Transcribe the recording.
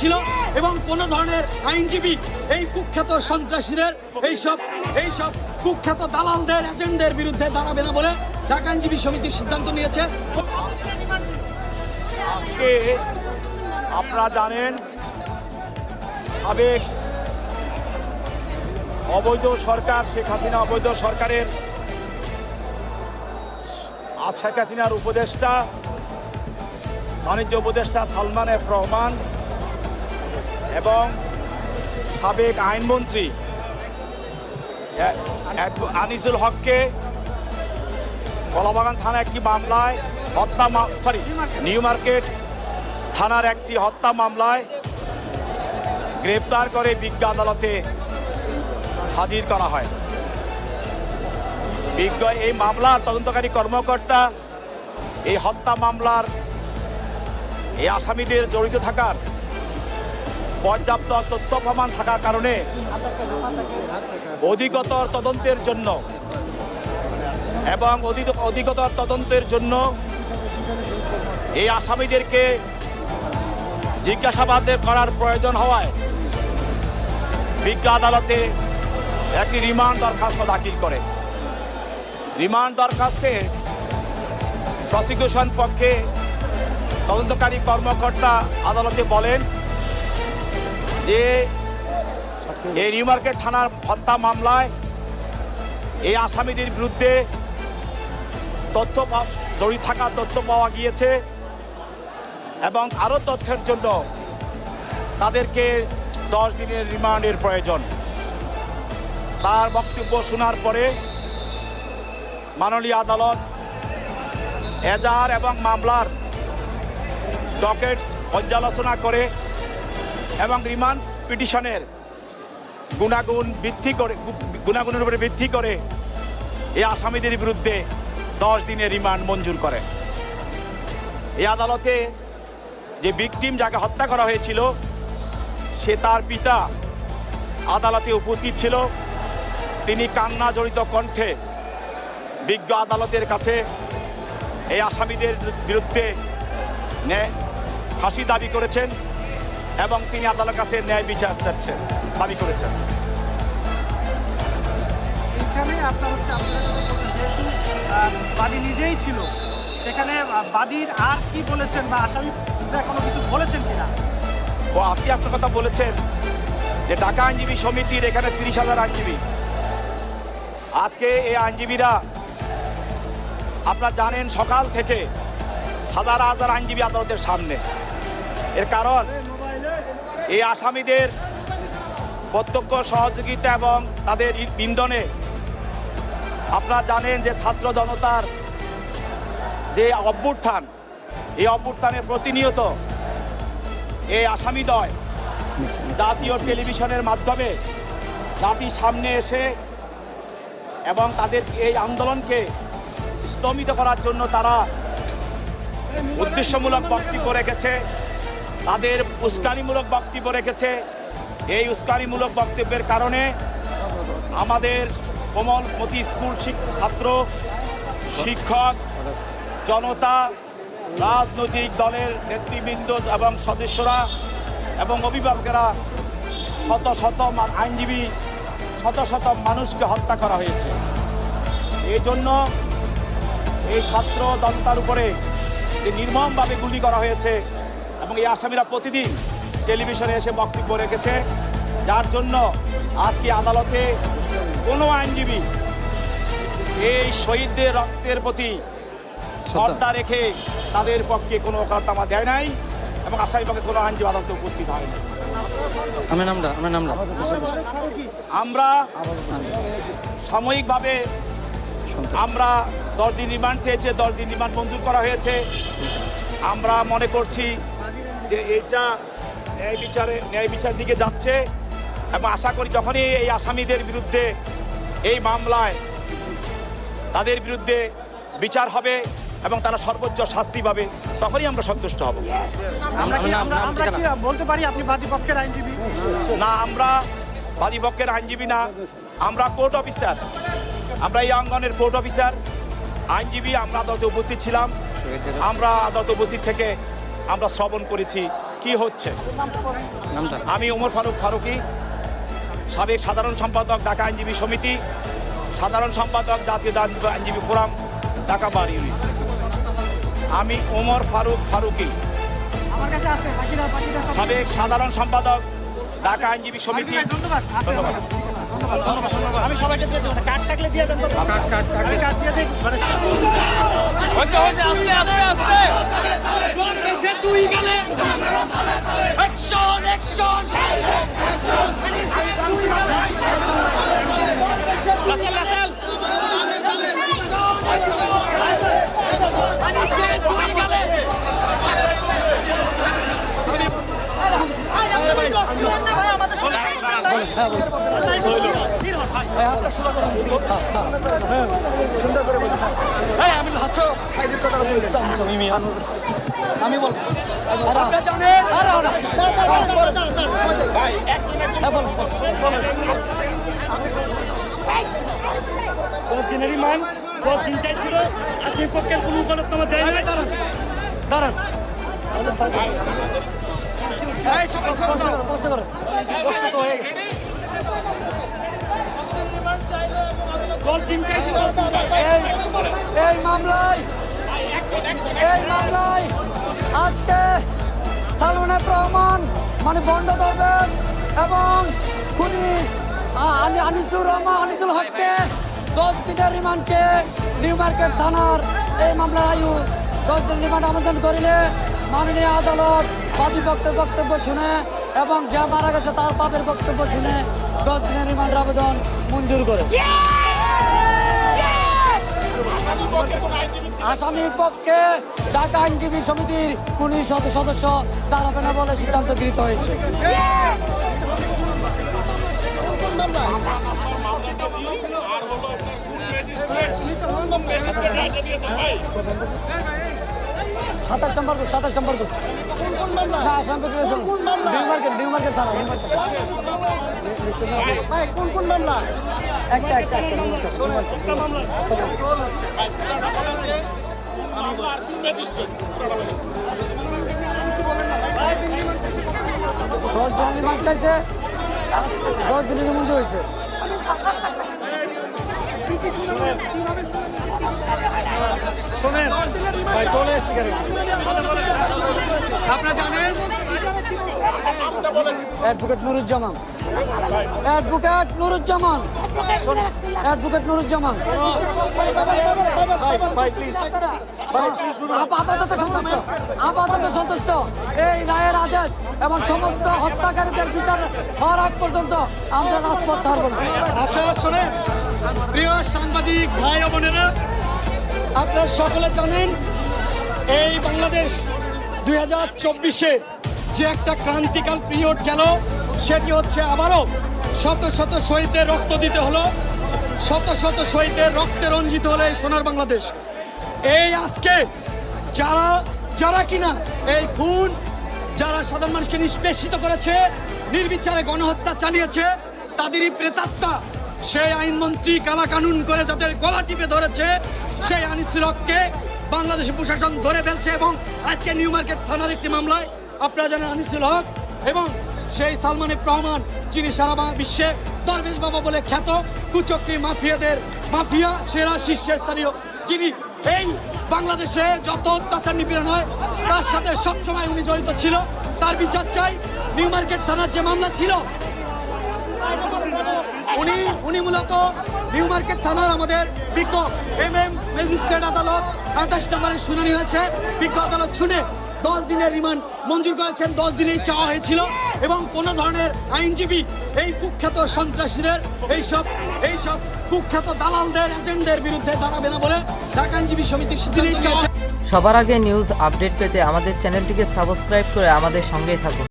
ছিল এবং কোনো ধরনের আইনজীবী এই কুখ্যাত সন্ত্রাসীদের এইসব কুখ্যাত দালালদের এজেন্টদের বিরুদ্ধে দাঁড়াবে না বলে ঢাকা আইনজীবী সমিতির সিদ্ধান্ত নিয়েছে। আজকে আপনারা জানেন সাবেক অবৈধ সরকার শেখ হাসিনা অবৈধ সরকারের শেখ হাসিনার উপদেষ্টা বাণিজ্য উপদেষ্টা সালমান এফ রহমান এবং সাবেক আইনমন্ত্রী আনিসুল হককে কলাবাগান থানা একটি মামলায় নিউ মার্কেট থানার একটি হত্যা মামলায় গ্রেপ্তার করে বিজ্ঞ আদালতে হাজির করা হয়। বিজ্ঞ এই মামলার তদন্তকারী কর্মকর্তা এই হত্যা মামলার এই আসামিদের জড়িত থাকার পর্যাপ্ত তথ্য প্রমাণ থাকার কারণে অধিকতর তদন্তের জন্য এই আসামিদেরকে জিজ্ঞাসাবাদ করার প্রয়োজন হওয়ায় বিজ্ঞ আদালতে একটি রিমান্ড দরখাস্ত দাখিল করে। রিমান্ড দরখাস্তে প্রসিকিউশন পক্ষে তদন্তকারী কর্মকর্তা আদালতে বলেন যে এই নিউ মার্কেট থানার হত্যা মামলায় এই আসামিদের বিরুদ্ধে জড়িত থাকা তথ্য পাওয়া গিয়েছে এবং আরও তথ্যের জন্য তাদেরকে 10 দিনের রিমান্ডের প্রয়োজন। তার বক্তব্য শোনার পরে মাননীয় আদালত এজাহার এবং মামলার ডকেট পর্যালোচনা করে এবং রিমান্ড পিটিশনের গুণাগুণের উপরে ভিত্তি করে এই আসামিদের বিরুদ্ধে 10 দিনের রিমান্ড মঞ্জুর করে। এই আদালতে যে ভিকটিম যাকে হত্যা করা হয়েছিল সে তার পিতা আদালতে উপস্থিত ছিল। তিনি কান্না জড়িত কণ্ঠে বিজ্ঞ আদালতের কাছে এই আসামিদের বিরুদ্ধে ফাঁসি দাবি করেছেন এবং তিনি আদালতের কাছে ন্যায় বিচার দাবি করেছেন। এখানে আপনার যেহেতু বাদী নিজেই ছিল, সেখানে বাদীর আর কি বলেছেন বা আসামি কোনো কিছু বলেছেন কিনা? ও আপনি আপনার কথা বলেছেন যে ঢাকা আইনজীবী সমিতির এখানে 30,000 আইনজীবী। আজকে এই আইনজীবীরা আপনারা জানেন সকাল থেকে হাজার হাজার আইনজীবী আদালতের সামনে। এর কারণ এই আসামিদের প্রত্যক্ষ সহযোগিতা এবং তাদের ইন্ধনে আপনারা জানেন যে ছাত্র জনতার যে অভ্যুত্থান, এই অভ্যুত্থানে প্রতিনিয়ত এই আসামিদ্বয় জাতীয় টেলিভিশনের মাধ্যমে জাতির সামনে এসে এবং তাদের এই আন্দোলনকে স্তম্ভিত করার জন্য তারা উদ্দেশ্যমূলক বক্তব্য রেখেছে, তাদের উস্কানিমূলক বক্তব্য রেখেছে। এই উস্কানিমূলক বক্তব্যের কারণে আমাদের কোমলমতি স্কুল ছাত্র, শিক্ষক, জনতা, রাজনৈতিক দলের নেতৃবৃন্দ এবং সদস্যরা এবং অভিভাবকেরা, শত শত আইনজীবী, শত শত মানুষকে হত্যা করা হয়েছে। এই জন্য এই ছাত্র জনতার উপরে যে নির্মমভাবে গুলি করা হয়েছে এবং এই আসামিরা প্রতিদিন টেলিভিশনে এসে বক্তব্য রেখেছে, যার জন্য আজকে আদালতে কোনো আইনজীবী এই শহীদদের রক্তের প্রতি শ্রদ্ধা রেখে তাদের পক্ষে কোনো ওকালতনামা দেয় নাই এবং আসামি পক্ষে কোনো আইনজীবী আদালতে উপস্থিত হয়নি। আমরা সাময়িকভাবে আমরা 10 দিন রিমান্ড চেয়েছে, 10 দিন রিমান্ড মঞ্জুর করা হয়েছে। আমরা মনে করছি যে এটা ন্যায় বিচার দিকে যাচ্ছে এবং আশা করি যখনই এই আসামিদের বিরুদ্ধে এই মামলায় তাদের বিরুদ্ধে বিচার হবে এবং তারা সর্বোচ্চ শাস্তি পাবে, তখনই আমরা সন্তুষ্ট হব। আমরা কি বলতে পারি আপনি বাদীপক্ষের আইনজীবী? না, আমরা বাদীপক্ষের আইনজীবী না, আমরা কোর্ট অফিসার। আমরা এই অঙ্গনের কোর্ট অফিসার, আইনজীবী। আমরা আদালতে উপস্থিত ছিলাম, আমরা আদালতে উপস্থিত থেকে আমরা শ্রবণ করেছি কি হচ্ছে। আমি ওমর ফারুক ফারুকী, সাবেক সাধারণ সম্পাদক ঢাকা আইনজীবী সমিতি, সাধারণ সম্পাদক জাতীয় আইনজীবী ফোরাম ঢাকা বার ইউনিট। আমি ওমর ফারুক ফারুকী, আমার কাছে আছে সাবেক সাধারণ সম্পাদক ঢাকা আইনজীবী সমিতি। ধন্যবাদ। আমি সবাইকে দিয়ে দেবো, কার্ড থাকলে দিয়ে দেন। কার্ড দিয়ে দিন। আস্তে আস্তে আস্তে বাংলাদেশে দুই গালে অ্যাকশন অ্যাকশন রাসেল রাসেল দুই গালে আমি বলবো আপনারা জানেন দিনেরই মান দিন চাইছিল আজকে পক্ষের কোনো গণতন্ত্র দেয় না। দাঁড়ান প্রশ্ন করো তো হয়ে গেছে এই মামলায় আজকে সালমানের রহমান মানে বন্ড দরবেশ এবং খুনি আনিসুল হককে 10 দিনের রিমান্ড চেয়ে নিউ মার্কেট থানার এই মামলার আয়ু 10 দিন রিমান্ড আবেদন করিলে মাননীয় আদালত বাদী পক্ষের বক্তব্য শুনে এবং যা মারা গেছে তার বাপের বক্তব্য শুনে 10 দিনের রিমান্ড আবেদন মঞ্জুর করে। আসামির পক্ষে ঢাকা আইনজীবী সমিতির কোন সদস্য দাঁড়াবে না বলে সিদ্ধান্ত গৃহীত হয়েছে। সাতাশ নম্বর নিউ মার্কেট থানা কোন মামলা? একটা দশ দিনের রিমান্ড চাইছে, 10 দিনের রিমান্ড হয়েছে। শোনেন আপনারা জানেন অ্যাডভোকেট নুরুজ্জামান আপাতত সন্তুষ্ট এই রায়ের আদেশ এবং সমস্ত হত্যাকারীদের বিচার হওয়ার আগ পর্যন্ত আমরা রাজপথ ছাড়ব না। আচ্ছা শোনেন প্রিয় সাংবাদিক ভাই ও বোনেরা, আপনারা সকলে জানেন এই বাংলাদেশ 2024-এ যে একটা ক্রান্তিকাল পিরিয়ড গেল, সেটি হচ্ছে আবারও শত শত শহীদদের রক্ত দিতে হলো, শত শত শহীদদের রক্তে রঞ্জিত হলো এই সোনার বাংলাদেশ। এই আজকে যারা কিনা এই খুন, যারা সাধারণ মানুষকে নিষ্পেষিত করেছে, নির্বিচারে গণহত্যা চালিয়েছে, তাদেরই প্রেতাত্মা সেই আইনমন্ত্রী কালা কানুন করে যাদের গলা টিপে ধরেছে, সেই আনিসুল হককে বাংলাদেশের প্রশাসন ধরে ফেলছে। এবং আজকে নিউ মার্কেট থানার একটি মামলায় আপনারা জানেন আনিসুল হক এবং সেই সালমানের রহমান, যিনি সারা বিশ্বে দরবেশ বাবা বলে খ্যাত, কুচক্রী মাফিয়া সেরা শীর্ষস্থানীয়, যিনি এই বাংলাদেশে যত অত্যাচার নিপীড়ন হয় তার সাথে সবসময় উনি জড়িত ছিল, তার বিচার চাই। নিউ মার্কেট থানার যে মামলা ছিল, উনি মূলত নিউ মার্কেট থানার আমাদের বিজ্ঞ ম্যাজিস্ট্রেট আদালত 28 নম্বরের শুনানি হয়েছে, বিজ্ঞ আদালত শুনে 10 দিনের রিমান্ড মঞ্জুর করেছেন। 10 দিনেই চাওয়া হয়েছিল এবং কোনো ধরনের আইনজীবী এই কুখ্যাত সন্ত্রাসীদের এইসব কুখ্যাত দালালদের এজেন্টদের বিরুদ্ধে দাঁড়াবে না বলে ঢাকা আইনজীবী সমিতির সিদ্ধান্ত। সবার আগে নিউজ আপডেট পেতে আমাদের চ্যানেলটিকে সাবস্ক্রাইব করে আমাদের সঙ্গেই থাকুন।